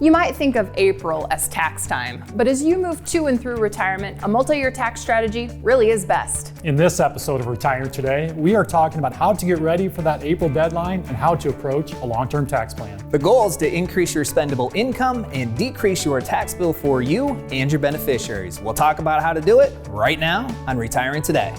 You might think of April as tax time, but as you move to and through retirement, a multi-year tax strategy really is best. In this episode of Retiring Today, we are talking about how to get ready for that April deadline and how to approach a long-term tax plan. The goal is to increase your spendable income and decrease your tax bill for you and your beneficiaries. We'll talk about how to do it right now on Retiring Today.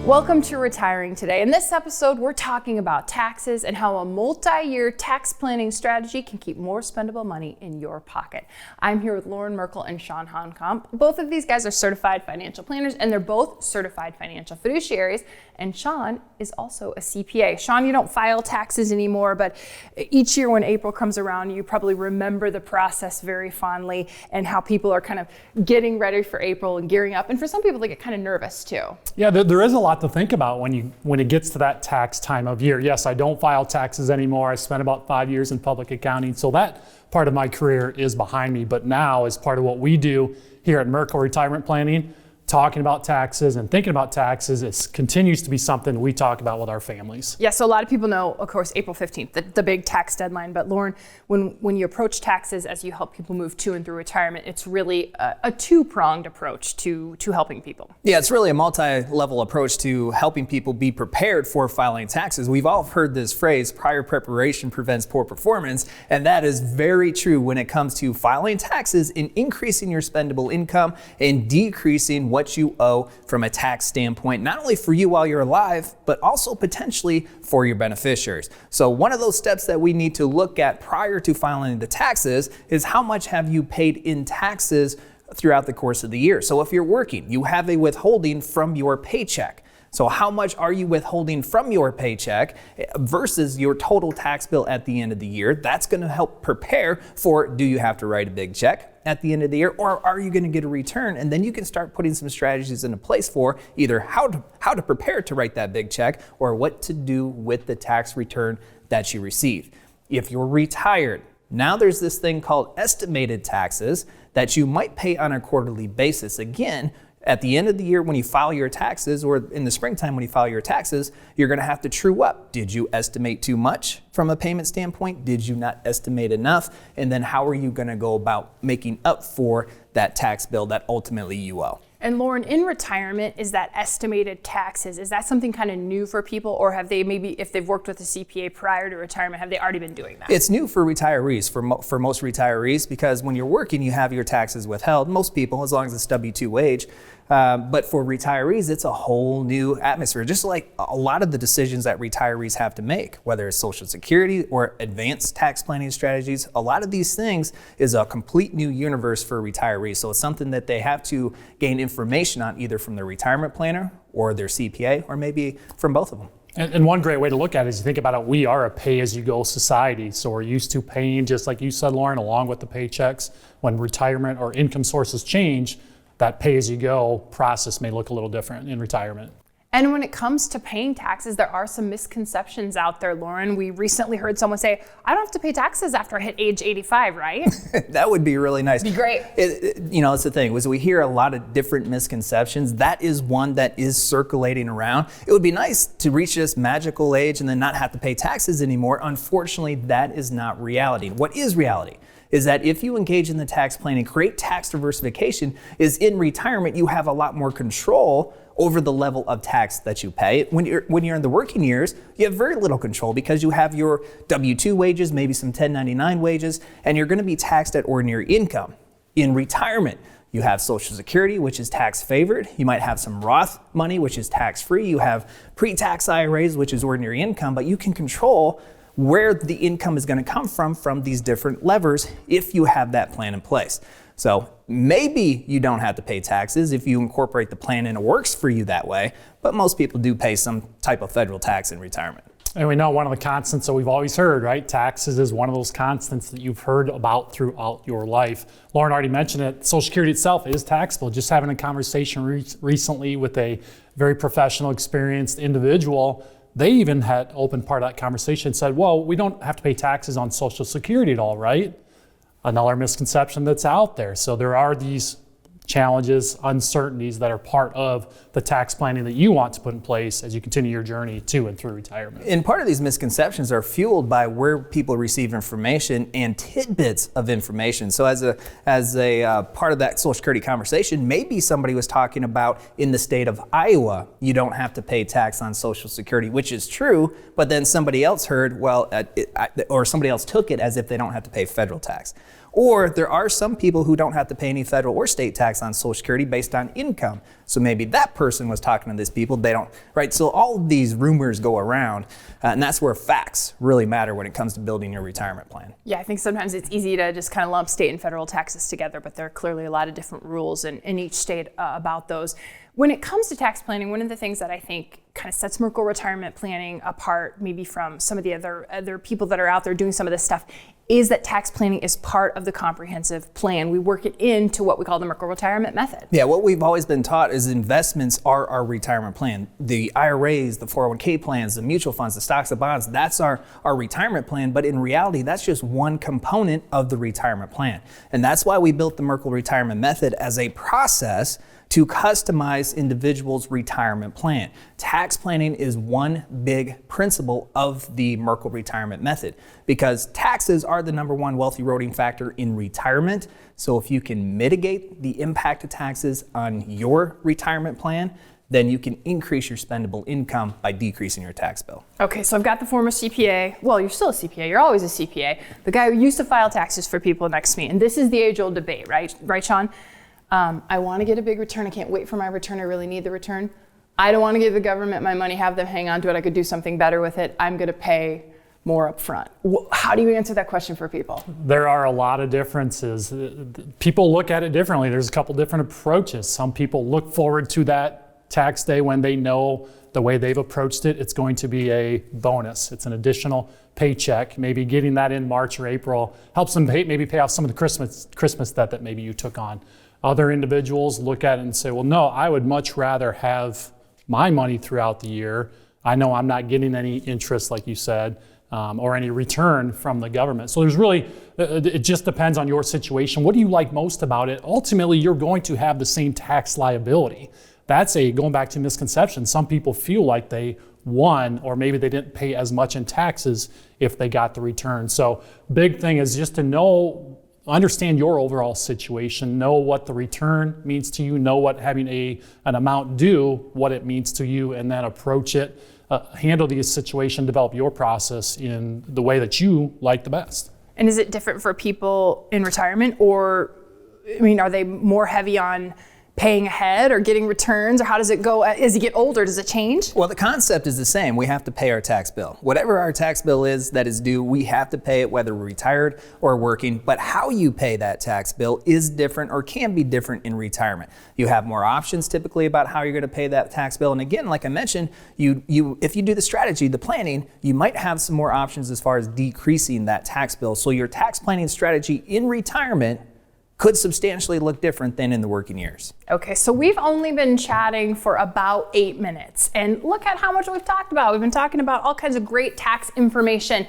Welcome to Retiring Today. In this episode, we're talking about taxes and how a multi-year tax planning strategy can keep more spendable money in your pocket. I'm here with Loren Merkle and Sean Honkamp. Both of these guys are certified financial planners, and they're both certified financial fiduciaries. And Sean is also a CPA. Sean, you don't file taxes anymore, but each year when April comes around, you probably remember the process very fondly and how people are kind of getting ready for April and gearing up. And for some people, they get kind of nervous too. Yeah, there is a lot to think about when it gets to that tax time of year. Yes, I don't file taxes anymore. I spent about 5 years in public accounting, so that part of my career is behind me. But now, as part of what we do here at Merkle Retirement Planning, talking about taxes and thinking about taxes, it continues to be something we talk about with our families. Yeah, so a lot of people know, of course, April 15th, the big tax deadline. But Loren, when you approach taxes as you help people move to and through retirement, it's really a two-pronged approach to helping people. Yeah, it's really a multi-level approach to helping people be prepared for filing taxes. We've all heard this phrase, prior preparation prevents poor performance, and that is very true when it comes to filing taxes and increasing your spendable income and decreasing what you owe from a tax standpoint, not only for you while you're alive, but also potentially for your beneficiaries. So one of those steps that we need to look at prior to filing the taxes is how much have you paid in taxes throughout the course of the year. So if you're working, you have a withholding from your paycheck. So how much are you withholding from your paycheck versus your total tax bill at the end of the year? That's going to help prepare for, do you have to write a big check at the end of the year, or are you going to get a return? And then you can start putting some strategies into place for either how to prepare to write that big check or what to do with the tax return that you receive. If you're retired, now there's this thing called estimated taxes that you might pay on a quarterly basis. Again, at the end of the year when you file your taxes, or in the springtime when you file your taxes, you're going to have to true up. Did you estimate too much from a payment standpoint? Did you not estimate enough? And then how are you going to go about making up for that tax bill that ultimately you owe? And Loren, in retirement, is that estimated taxes, is that something kind of new for people, or have they maybe, if they've worked with a CPA prior to retirement, have they already been doing that? It's new for retirees, for most retirees, because when you're working, you have your taxes withheld. Most people, as long as it's W-2 wage. But for retirees, it's a whole new atmosphere, just like a lot of the decisions that retirees have to make, whether it's Social Security or advanced tax planning strategies. A lot of these things is a complete new universe for retirees. So it's something that they have to gain information on either from their retirement planner or their CPA, or maybe from both of them. And one great way to look at it is you think about it, we are a pay-as-you-go society. So we're used to paying, just like you said, Loren, along with the paychecks. When retirement or income sources change, that pay-as-you-go process may look a little different in retirement. And when it comes to paying taxes, there are some misconceptions out there, Loren. We recently heard someone say, I don't have to pay taxes after I hit age 85, right? That would be really nice. Be great. It's the thing, was we hear a lot of different misconceptions. That is one that is circulating around. It would be nice to reach this magical age and then not have to pay taxes anymore. Unfortunately, that is not reality. What is reality is that if you engage in the tax planning, create tax diversification, is in retirement, you have a lot more control over the level of tax that you pay. When you're in the working years, you have very little control because you have your W-2 wages, maybe some 1099 wages, and you're going to be taxed at ordinary income. In retirement, you have Social Security, which is tax favored. You might have some Roth money, which is tax free. You have pre-tax IRAs, which is ordinary income, but you can control where the income is going to come from these different levers if you have that plan in place. So maybe you don't have to pay taxes if you incorporate the plan and it works for you that way, but most people do pay some type of federal tax in retirement. And we know one of the constants that we've always heard, right? Taxes is one of those constants that you've heard about throughout your life. Loren already mentioned it. Social Security itself is taxable. Just having a conversation recently with a very professional, experienced individual, they even had opened part of that conversation and said, well, we don't have to pay taxes on Social Security at all, right? Another misconception that's out there. So there are these challenges, uncertainties that are part of the tax planning that you want to put in place as you continue your journey to and through retirement. And part of these misconceptions are fueled by where people receive information and tidbits of information. So as a part of that Social Security conversation, maybe somebody was talking about in the state of Iowa, you don't have to pay tax on Social Security, which is true, but then somebody else heard, or somebody else took it as if they don't have to pay federal tax. Or there are some people who don't have to pay any federal or state tax on Social Security based on income. So maybe that person was talking to these people, they don't, right? So all of these rumors go around, and that's where facts really matter when it comes to building your retirement plan. Yeah, I think sometimes it's easy to just kind of lump state and federal taxes together, but there are clearly a lot of different rules in each state about those. When it comes to tax planning, one of the things that I think kind of sets Merkle retirement planning apart maybe from some of the other people that are out there doing some of this stuff is that tax planning is part of the comprehensive plan. We work it into what we call the Merkle retirement method. Yeah, what we've always been taught is investments are our retirement plan. The IRAs, the 401k plans, the mutual funds, the stocks, the bonds, that's our retirement plan. But in reality, that's just one component of the retirement plan. And that's why we built the Merkle retirement method as a process to customize individuals' retirement plan. Tax planning is one big principle of the Merkle retirement method because taxes are the number one wealth eroding factor in retirement. So if you can mitigate the impact of taxes on your retirement plan, then you can increase your spendable income by decreasing your tax bill. Okay, so I've got the former CPA. Well, you're still a CPA. You're always a CPA. The guy who used to file taxes for people next to me. And this is the age-old debate, right? Right, Sean? I want to get a big return. I can't wait for my return. I really need the return. I don't want to give the government my money, have them hang on to it. I could do something better with it. I'm going to pay more up front. How do you answer that question for people? There are a lot of differences. People look at it differently. There's a couple different approaches. Some people look forward to that tax day when they know the way they've approached it, it's going to be a bonus. It's an additional paycheck. Maybe getting that in March or April helps them maybe pay off some of the Christmas debt that maybe you took on. Other individuals look at it and say, well, no, I would much rather have my money throughout the year. I know I'm not getting any interest, like you said, or any return from the government. So there's really, it just depends on your situation. What do you like most about it? Ultimately, you're going to have the same tax liability. That's going back to misconception. Some people feel like they won, or maybe they didn't pay as much in taxes if they got the return. So big thing is just to understand your overall situation, know what the return means to you, know what having an amount due, what it means to you, and then approach it, handle the situation, develop your process in the way that you like the best. And is it different for people in retirement, or, are they more heavy on paying ahead or getting returns, or how does it go? As you get older, does it change? Well, the concept is the same. We have to pay our tax bill. Whatever our tax bill is that is due, we have to pay it whether we're retired or working. But how you pay that tax bill is different or can be different in retirement. You have more options typically about how you're going to pay that tax bill. And again, like I mentioned, if you do the strategy, the planning, you might have some more options as far as decreasing that tax bill. So your tax planning strategy in retirement could substantially look different than in the working years. Okay, so we've only been chatting for about 8 minutes, and look at how much we've talked about. We've been talking about all kinds of great tax information.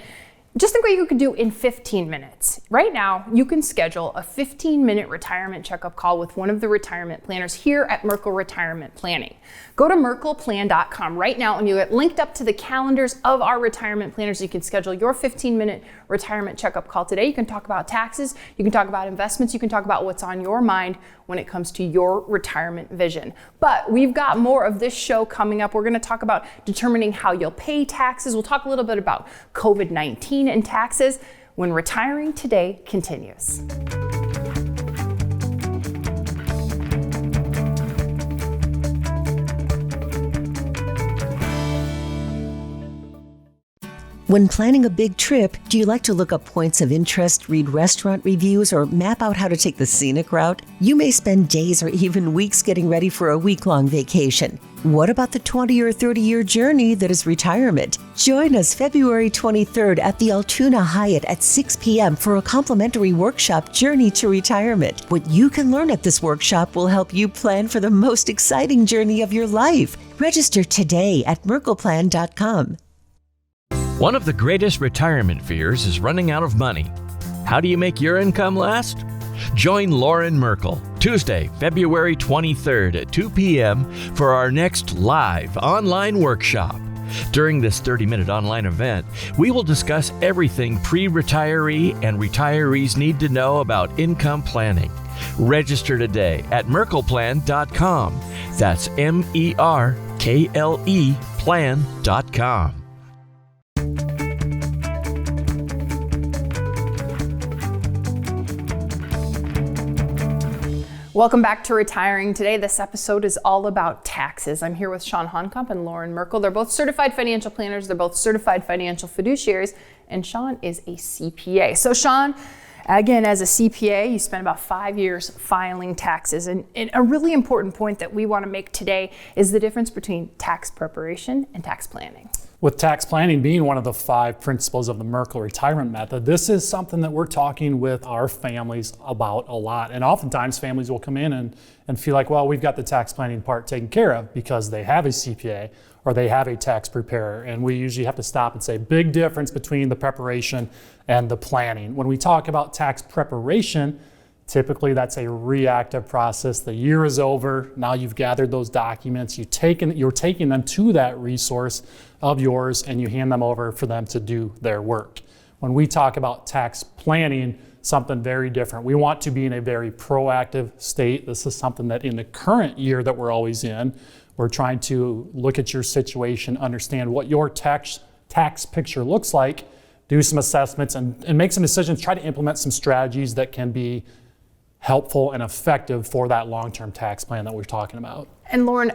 Just think what you could do in 15 minutes. Right now, you can schedule a 15-minute retirement checkup call with one of the retirement planners here at Merkle Retirement Planning. Go to merkleplan.com right now and you get linked up to the calendars of our retirement planners. You can schedule your 15-minute retirement checkup call today. You can talk about taxes, you can talk about investments, you can talk about what's on your mind when it comes to your retirement vision. But we've got more of this show coming up. We're going to talk about determining how you'll pay taxes. We'll talk a little bit about COVID-19 and taxes when Retiring Today continues. When planning a big trip, do you like to look up points of interest, read restaurant reviews, or map out how to take the scenic route? You may spend days or even weeks getting ready for a week-long vacation. What about the 20 or 30-year journey that is retirement? Join us February 23rd at the Altoona Hyatt at 6 p.m. for a complimentary workshop, Journey to Retirement. What you can learn at this workshop will help you plan for the most exciting journey of your life. Register today at merkleplan.com. One of the greatest retirement fears is running out of money. How do you make your income last? Join Loren Merkle Tuesday, February 23rd at 2 p.m. for our next live online workshop. During this 30-minute online event, we will discuss everything pre-retiree and retirees need to know about income planning. Register today at merkleplan.com. That's MERKLE plan.com. Welcome back to Retiring Today. This episode is all about taxes. I'm here with Sean Honkamp and Loren Merkle. They're both certified financial planners. They're both certified financial fiduciaries, and Sean is a CPA. So Sean, again, as a CPA, you spent about 5 years filing taxes. And a really important point that we want to make today is the difference between tax preparation and tax planning. With tax planning being one of the 5 principles of the Merkle retirement method, this is something that we're talking with our families about a lot. And oftentimes families will come in and feel like, well, we've got the tax planning part taken care of because they have a CPA or they have a tax preparer. And we usually have to stop and say, big difference between the preparation and the planning. When we talk about tax preparation, typically that's a reactive process. The year is over. Now you've gathered those documents. You're taking them to that resource of yours and you hand them over for them to do their work. When we talk about tax planning, something very different. We want to be in a very proactive state. This is something that in the current year that we're always in, we're trying to look at your situation, understand what your tax picture looks like, do some assessments and make some decisions, try to implement some strategies that can be helpful and effective for that long-term tax plan that we're talking about. And Loren,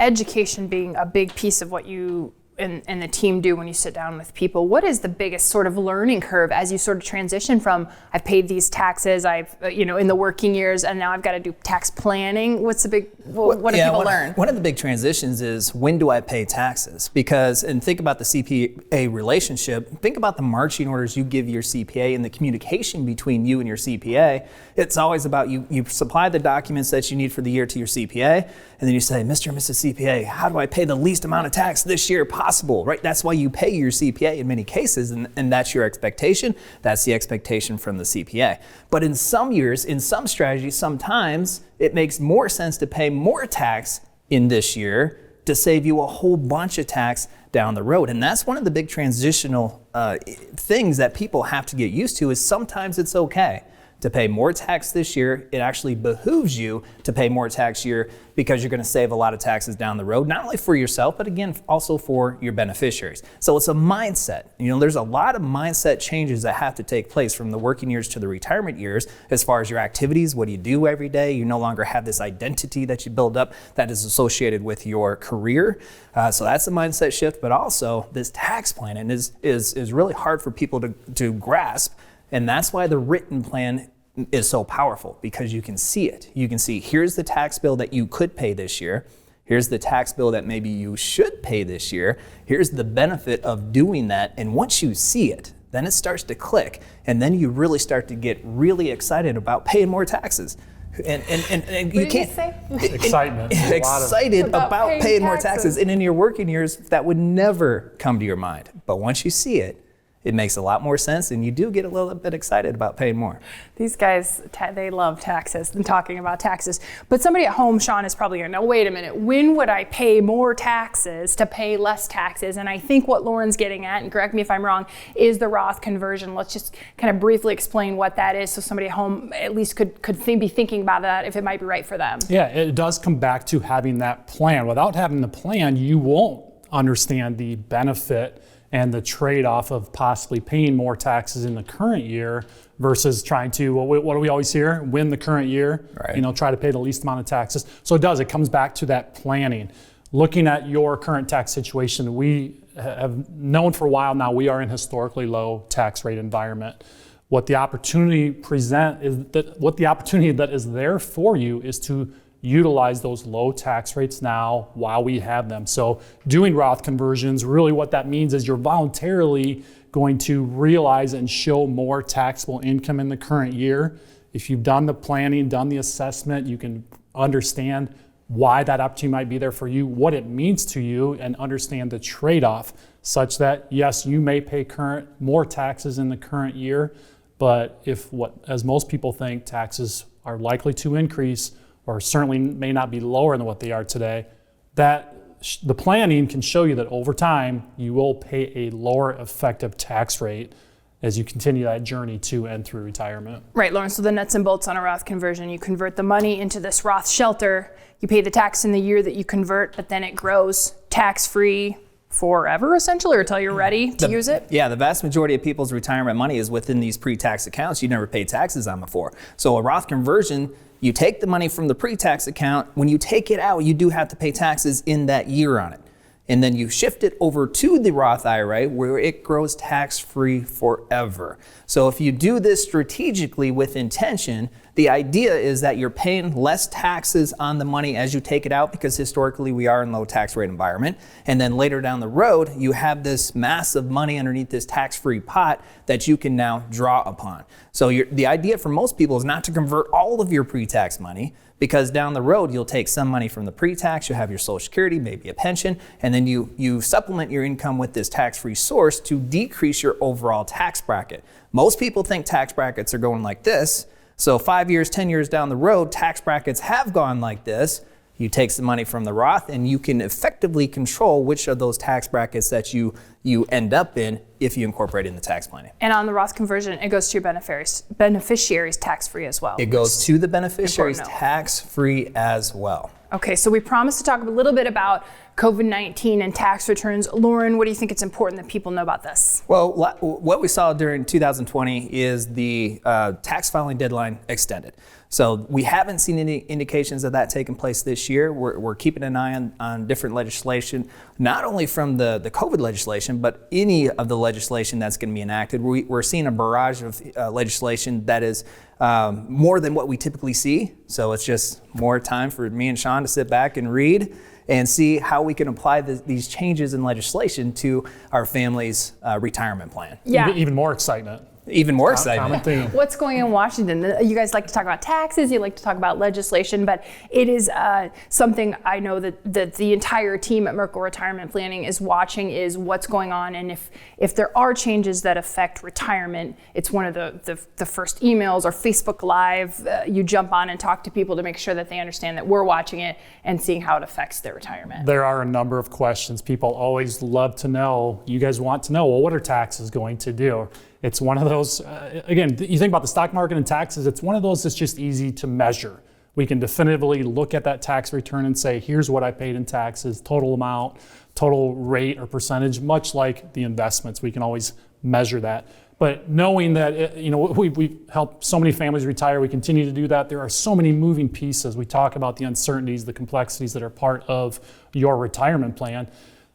education being a big piece of what you and the team do when you sit down with people, what is the biggest sort of learning curve as you sort of transition from I've paid these taxes, I've in the working years, and now I've got to do tax planning? What's the big, what do people learn? One of the big transitions is when do I pay taxes? Because, and think about the CPA relationship, think about the marching orders you give your CPA and the communication between you and your CPA. It's always about you supply the documents that you need for the year to your CPA, and then you say, Mr. and Mrs. CPA, how do I pay the least amount of tax this year possible, right? That's why you pay your CPA in many cases, and that's your expectation. That's the expectation from the CPA. But in some years, in some strategies, sometimes it makes more sense to pay more tax in this year to save you a whole bunch of tax down the road. And that's one of the big transitional things that people have to get used to is sometimes it's okay to pay more tax this year. It actually behooves you to pay more tax year because you're going to save a lot of taxes down the road, not only for yourself, but again, also for your beneficiaries. So it's a mindset. There's a lot of mindset changes that have to take place from the working years to the retirement years as far as your activities, what do you do every day? You no longer have this identity that you build up that is associated with your career. So that's a mindset shift, but also this tax planning is really hard for people to grasp. And that's why the written plan is so powerful, because you can see it. You can see, here's the tax bill that you could pay this year. Here's the tax bill that maybe you should pay this year. Here's the benefit of doing that. And once you see it, then it starts to click. And then you really start to get really excited about paying more taxes. And you can't say? Excitement. Excited about paying more taxes. And in your working years, that would never come to your mind. But once you see it, it makes a lot more sense, and you do get a little bit excited about paying more. These guys, they love taxes and talking about taxes. But somebody at home, Sean, is probably going, no, wait a minute, when would I pay more taxes to pay less taxes? And I think what Loren's getting at, and correct me if I'm wrong, is the Roth conversion. Let's just kind of briefly explain what that is so somebody at home at least could be thinking about that if it might be right for them. Yeah, it does come back to having that plan. Without having the plan, you won't understand the benefit and the trade-off of possibly paying more taxes in the current year versus trying to, what do we always hear? Win the current year, right. Try to pay the least amount of taxes. So it comes back to that planning. Looking at your current tax situation, we have known for a while now we are in historically low tax rate environment. What the opportunity that is there for you is to utilize those low tax rates now while we have them. So doing Roth conversions, really what that means is you're voluntarily going to realize and show more taxable income in the current year. If you've done the planning, done the assessment, you can understand why that opportunity might be there for you, what it means to you, and understand the trade-off such that, yes, you may pay more taxes in the current year, but as most people think, taxes are likely to increase or certainly may not be lower than what they are today, that the planning can show you that over time you will pay a lower effective tax rate as you continue that journey to and through retirement. Right, Lauren, so the nuts and bolts on a Roth conversion, you convert the money into this Roth shelter, you pay the tax in the year that you convert, but then it grows tax-free forever, essentially, or until you're ready to use it? Yeah, the vast majority of people's retirement money is within these pre-tax accounts you never paid taxes on before. So a Roth conversion, you take the money from the pre-tax account. When you take it out, you do have to pay taxes in that year on it. And then you shift it over to the Roth IRA where it grows tax-free forever. So if you do this strategically with intention, the idea is that you're paying less taxes on the money as you take it out, because historically we are in a low tax rate environment. And then later down the road, you have this massive money underneath this tax-free pot that you can now draw upon. So the idea for most people is not to convert all of your pre-tax money, because down the road, you'll take some money from the pre-tax, you'll have your Social Security, maybe a pension, and then you supplement your income with this tax-free source to decrease your overall tax bracket. Most people think tax brackets are going like this. So 5 years, 10 years down the road, tax brackets have gone like this. You take some money from the Roth and you can effectively control which of those tax brackets that you end up in if you incorporate it in the tax planning. And on the Roth conversion, it goes to your beneficiaries tax-free as well. It goes to the beneficiaries tax-free as well. Okay, so we promised to talk a little bit about COVID-19 and tax returns. Lauren, what do you think it's important that people know about this? Well, what we saw during 2020 is the tax filing deadline extended. So we haven't seen any indications of that taking place this year. We're keeping an eye on different legislation, not only from the COVID legislation, but any of the legislation that's going to be enacted. We're seeing a barrage of legislation that is more than what we typically see. So it's just more time for me and Sean to sit back and read and see how we can apply these changes in legislation to our family's retirement plan. Yeah. Even more excitement. Even more excitement. What's going on in Washington? You guys like to talk about taxes, you like to talk about legislation, but it is something I know that the entire team at Merkle Retirement Planning is watching, is what's going on. And if there are changes that affect retirement, it's one of the first emails or Facebook Live. You jump on and talk to people to make sure that they understand that we're watching it and seeing how it affects their retirement. There are a number of questions. People always love to know, you guys want to know, well, what are taxes going to do? It's one of those, again, you think about the stock market and taxes, it's one of those that's just easy to measure. We can definitively look at that tax return and say, here's what I paid in taxes, total amount, total rate or percentage, much like the investments. We can always measure that. But knowing that, we help so many families retire, we continue to do that. There are so many moving pieces. We talk about the uncertainties, the complexities that are part of your retirement plan.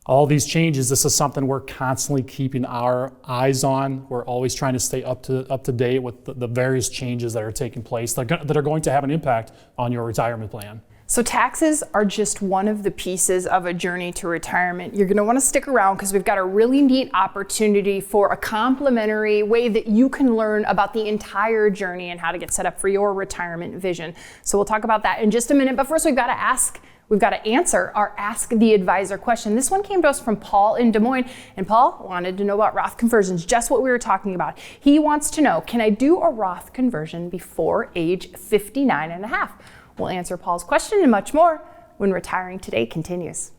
All these changes, this is something we're constantly keeping our eyes on. We're always trying to stay up to date with the various changes that are taking place that are going to have an impact on your retirement plan. So taxes are just one of the pieces of a journey to retirement. You're going to want to stick around because we've got a really neat opportunity for a complimentary way that you can learn about the entire journey and how to get set up for your retirement vision. So we'll talk about that in just a minute. But first, we've got to answer our Ask the Advisor question. This one came to us from Paul in Des Moines, and Paul wanted to know about Roth conversions, just what we were talking about. He wants to know, can I do a Roth conversion before age 59 and a half? We'll answer Paul's question and much more when Retiring Today continues.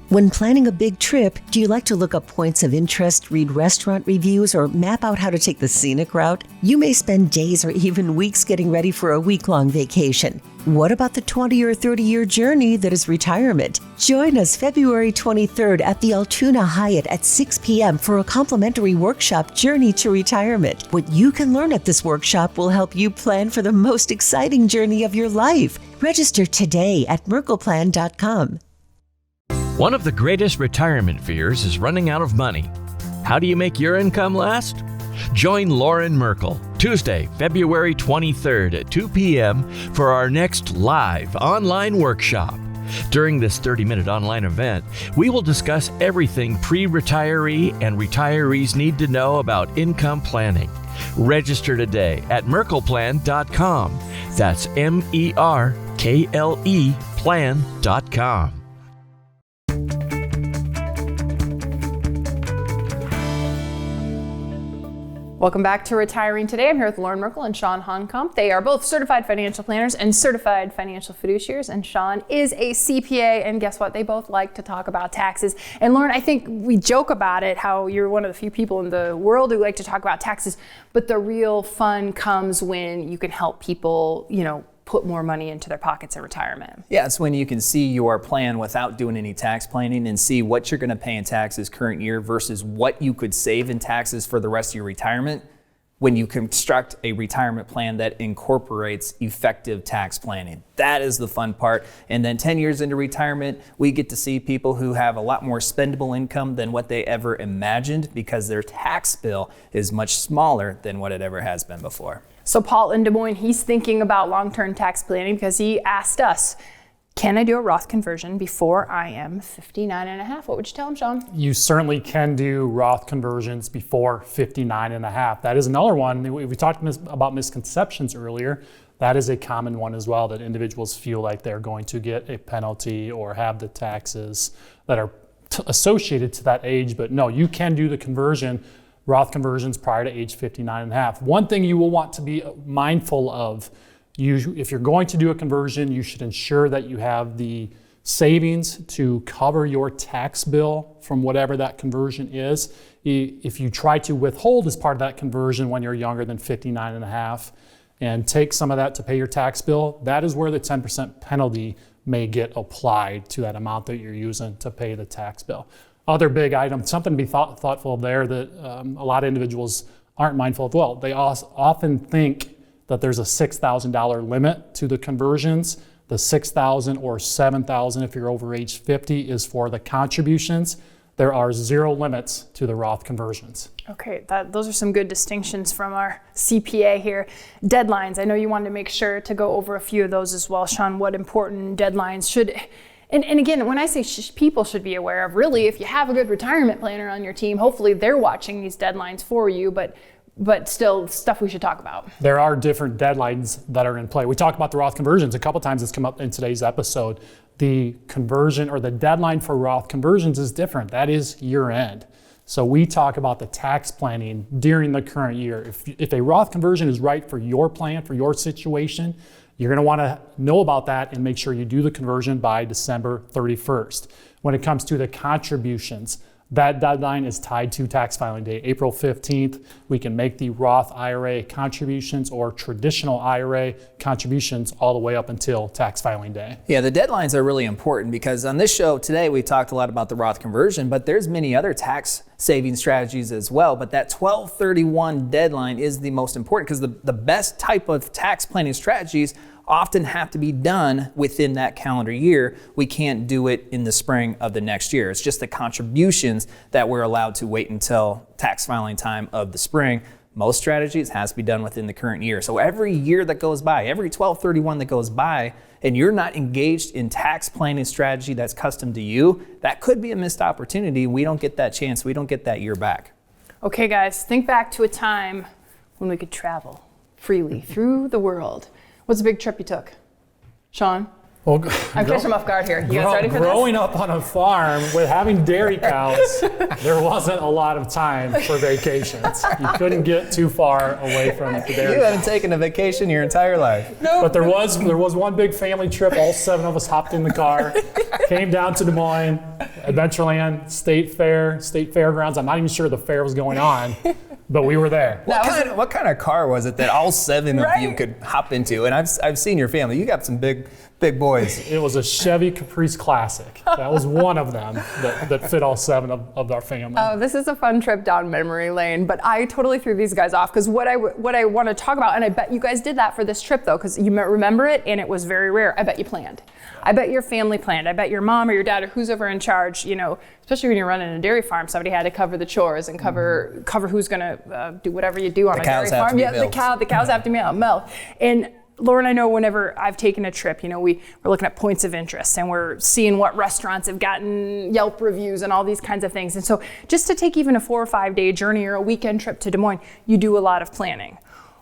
When planning a big trip, do you like to look up points of interest, read restaurant reviews, or map out how to take the scenic route? You may spend days or even weeks getting ready for a week-long vacation. What about the 20 or 30-year journey that is retirement? Join us February 23rd at the Altoona Hyatt at 6 p.m. for a complimentary workshop, Journey to Retirement. What you can learn at this workshop will help you plan for the most exciting journey of your life. Register today at merkleplan.com. One of the greatest retirement fears is running out of money. How do you make your income last? Join Loren Merkle Tuesday, February 23rd at 2 p.m. for our next live online workshop. During this 30-minute online event, we will discuss everything pre-retiree and retirees need to know about income planning. Register today at merkleplan.com. That's MERKLE plan.com. Welcome back to Retiring Today. I'm here with Loren Merkle and Sean Honkamp. They are both certified financial planners and certified financial fiduciaries, and Sean is a CPA, and guess what? They both like to talk about taxes. And Loren, I think we joke about it, how you're one of the few people in the world who like to talk about taxes, but the real fun comes when you can help people, put more money into their pockets in retirement. Yeah, it's when you can see your plan without doing any tax planning and see what you're going to pay in taxes current year versus what you could save in taxes for the rest of your retirement when you construct a retirement plan that incorporates effective tax planning. That is the fun part. And then 10 years into retirement, we get to see people who have a lot more spendable income than what they ever imagined because their tax bill is much smaller than what it ever has been before. So Paul in Des Moines, he's thinking about long-term tax planning because he asked us, can I do a Roth conversion before I am 59 and a half? What would you tell him, Sean? You certainly can do Roth conversions before 59 and a half. That is another one. We talked about misconceptions earlier. That is a common one as well, that individuals feel like they're going to get a penalty or have the taxes that are associated to that age. But no, you can do the conversion, Roth conversions prior to age 59 and a half. One thing you will want to be mindful of, if you're going to do a conversion, you should ensure that you have the savings to cover your tax bill from whatever that conversion is. If you try to withhold as part of that conversion when you're younger than 59 and a half and take some of that to pay your tax bill, that is where the 10% penalty may get applied to that amount that you're using to pay the tax bill. Other big item, something to be thoughtful of there that a lot of individuals aren't mindful of. Well, they often think that there's a $6,000 limit to the conversions. The $6,000 or $7,000 if you're over age 50 is for the contributions. There are zero limits to the Roth conversions. Okay, those are some good distinctions from our CPA here. Deadlines, I know you wanted to make sure to go over a few of those as well. Sean, what important deadlines should... And again, when I say people should be aware of, really, if you have a good retirement planner on your team, hopefully they're watching these deadlines for you, but still stuff we should talk about. There are different deadlines that are in play. We talked about the Roth conversions a couple times. It's come up in today's episode. The conversion or the deadline for Roth conversions is different. That is year end. So we talk about the tax planning during the current year. If a Roth conversion is right for your plan, for your situation, you're going to want to know about that and make sure you do the conversion by December 31st. When it comes to the contributions, that deadline is tied to tax filing day, April 15th. We can make the Roth IRA contributions or traditional IRA contributions all the way up until tax filing day. Yeah, the deadlines are really important because on this show today, we talked a lot about the Roth conversion, but there's many other tax saving strategies as well. But that 12/31 deadline is the most important because the best type of tax planning strategies often have to be done within that calendar year. We can't do it in the spring of the next year. It's just the contributions that we're allowed to wait until tax filing time of the spring. Most strategies has to be done within the current year. So every year that goes by, every 12/31 that goes by, and you're not engaged in tax planning strategy that's custom to you, that could be a missed opportunity. We don't get that chance. We don't get that year back. Okay, guys, think back to a time when we could travel freely through the world. What's the big trip you took? Sean? Well, I'm catching him off guard here. You guys ready for this? Growing up on a farm with having dairy cows, there wasn't a lot of time for vacations. You couldn't get too far away from the dairy You haven't taken a vacation your entire life. No. But there was one big family trip. All 7 of us hopped in the car, came down to Des Moines, Adventureland, State Fairgrounds. I'm not even sure the fair was going on, but we were there. What kind of car was it that all 7 of you could hop into? And I've seen your family. You got some big boys. It was a Chevy Caprice Classic. That was one of them that fit all 7 of our family. Oh, this is a fun trip down memory lane, but I totally threw these guys off because what I want to talk about, and I bet you guys did that for this trip though, because you remember it and it was very rare. I bet you planned. I bet your family planned. I bet your mom or your dad or who's ever in charge, especially when you're running a dairy farm, somebody had to cover the chores and cover who's going to do whatever you do on a dairy farm. Yeah, the cows have to be milked. And Loren, I know whenever I've taken a trip, we're looking at points of interest and we're seeing what restaurants have gotten Yelp reviews and all these kinds of things. And so just to take even a 4 or 5 day journey or a weekend trip to Des Moines, you do a lot of planning.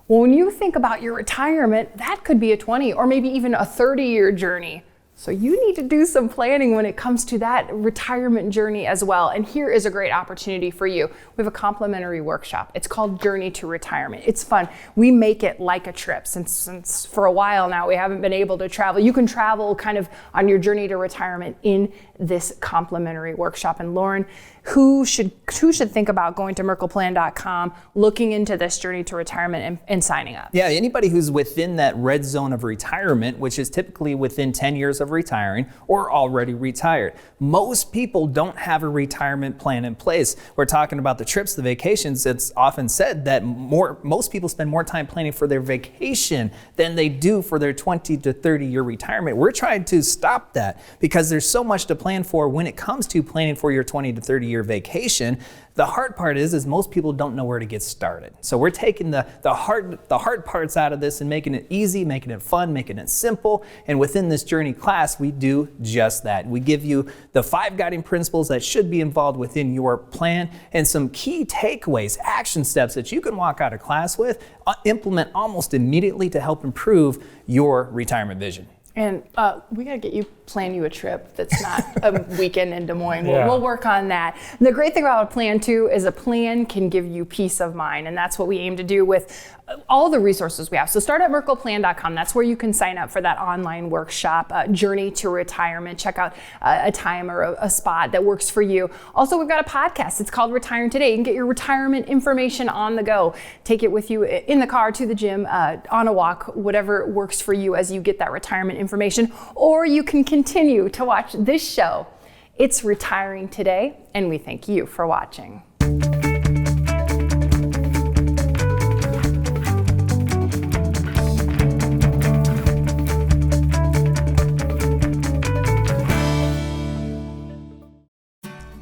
Well, when you think about your retirement, that could be a 20 or maybe even a 30-year journey. So you need to do some planning when it comes to that retirement journey as well. And here is a great opportunity for you. We have a complimentary workshop. It's called Journey to Retirement. It's fun. We make it like a trip. Since for a while now we haven't been able to travel. You can travel kind of on your journey to retirement in this complimentary workshop. And Loren, who should think about going to merkleplan.com, looking into this journey to retirement and signing up? Yeah, anybody who's within that red zone of retirement, which is typically within 10 years of retiring or already retired. Most people don't have a retirement plan in place. We're talking about the trips, the vacations. It's often said that most people spend more time planning for their vacation than they do for their 20 to 30 year retirement. We're trying to stop that because there's so much to plan for when it comes to planning for your 20 to 30 year vacation. The hard part is most people don't know where to get started. So we're taking the hard parts out of this and making it easy, making it fun, making it simple. And within this journey class, we do just that. We give you the 5 guiding principles that should be involved within your plan and some key takeaways, action steps that you can walk out of class with, implement almost immediately to help improve your retirement vision. And we got to get you, plan you a trip that's not a weekend in Des Moines. Yeah. We'll work on that. And the great thing about a plan too is a plan can give you peace of mind. And that's what we aim to do with all the resources we have. So start at merkleplan.com. That's where you can sign up for that online workshop, Journey to Retirement. Check out a time or a spot that works for you. Also, we've got a podcast. It's called Retiring Today. You can get your retirement information on the go. Take it with you in the car, to the gym, on a walk, whatever works for you as you get that retirement information. Or you can continue to watch this show. It's Retiring Today, and we thank you for watching.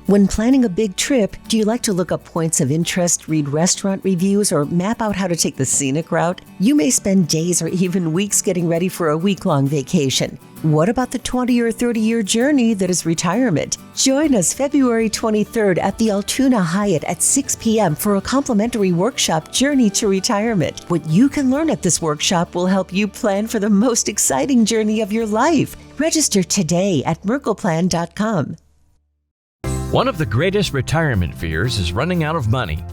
When planning a big trip, do you like to look up points of interest, read restaurant reviews, or map out how to take the scenic route? You may spend days or even weeks getting ready for a week-long vacation. What about the 20 or 30-year journey that is retirement? Join us February 23rd at the Altoona Hyatt at 6 p.m. for a complimentary workshop, Journey to Retirement. What you can learn at this workshop will help you plan for the most exciting journey of your life. Register today at merkleplan.com. One of the greatest retirement fears is running out of money.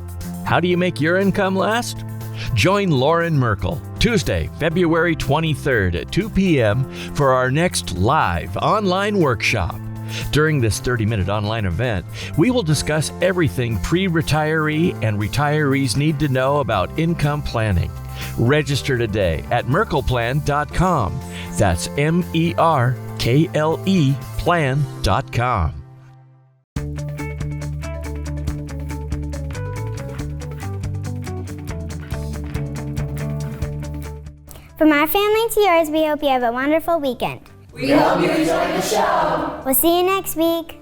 How do you make your income last? Join Loren Merkle Tuesday, February 23rd at 2 p.m. for our next live online workshop. During this 30-minute online event, we will discuss everything pre-retiree and retirees need to know about income planning. Register today at merkleplan.com. That's MERKLE plan.com. From our family to yours, we hope you have a wonderful weekend. We hope you enjoy the show. We'll see you next week.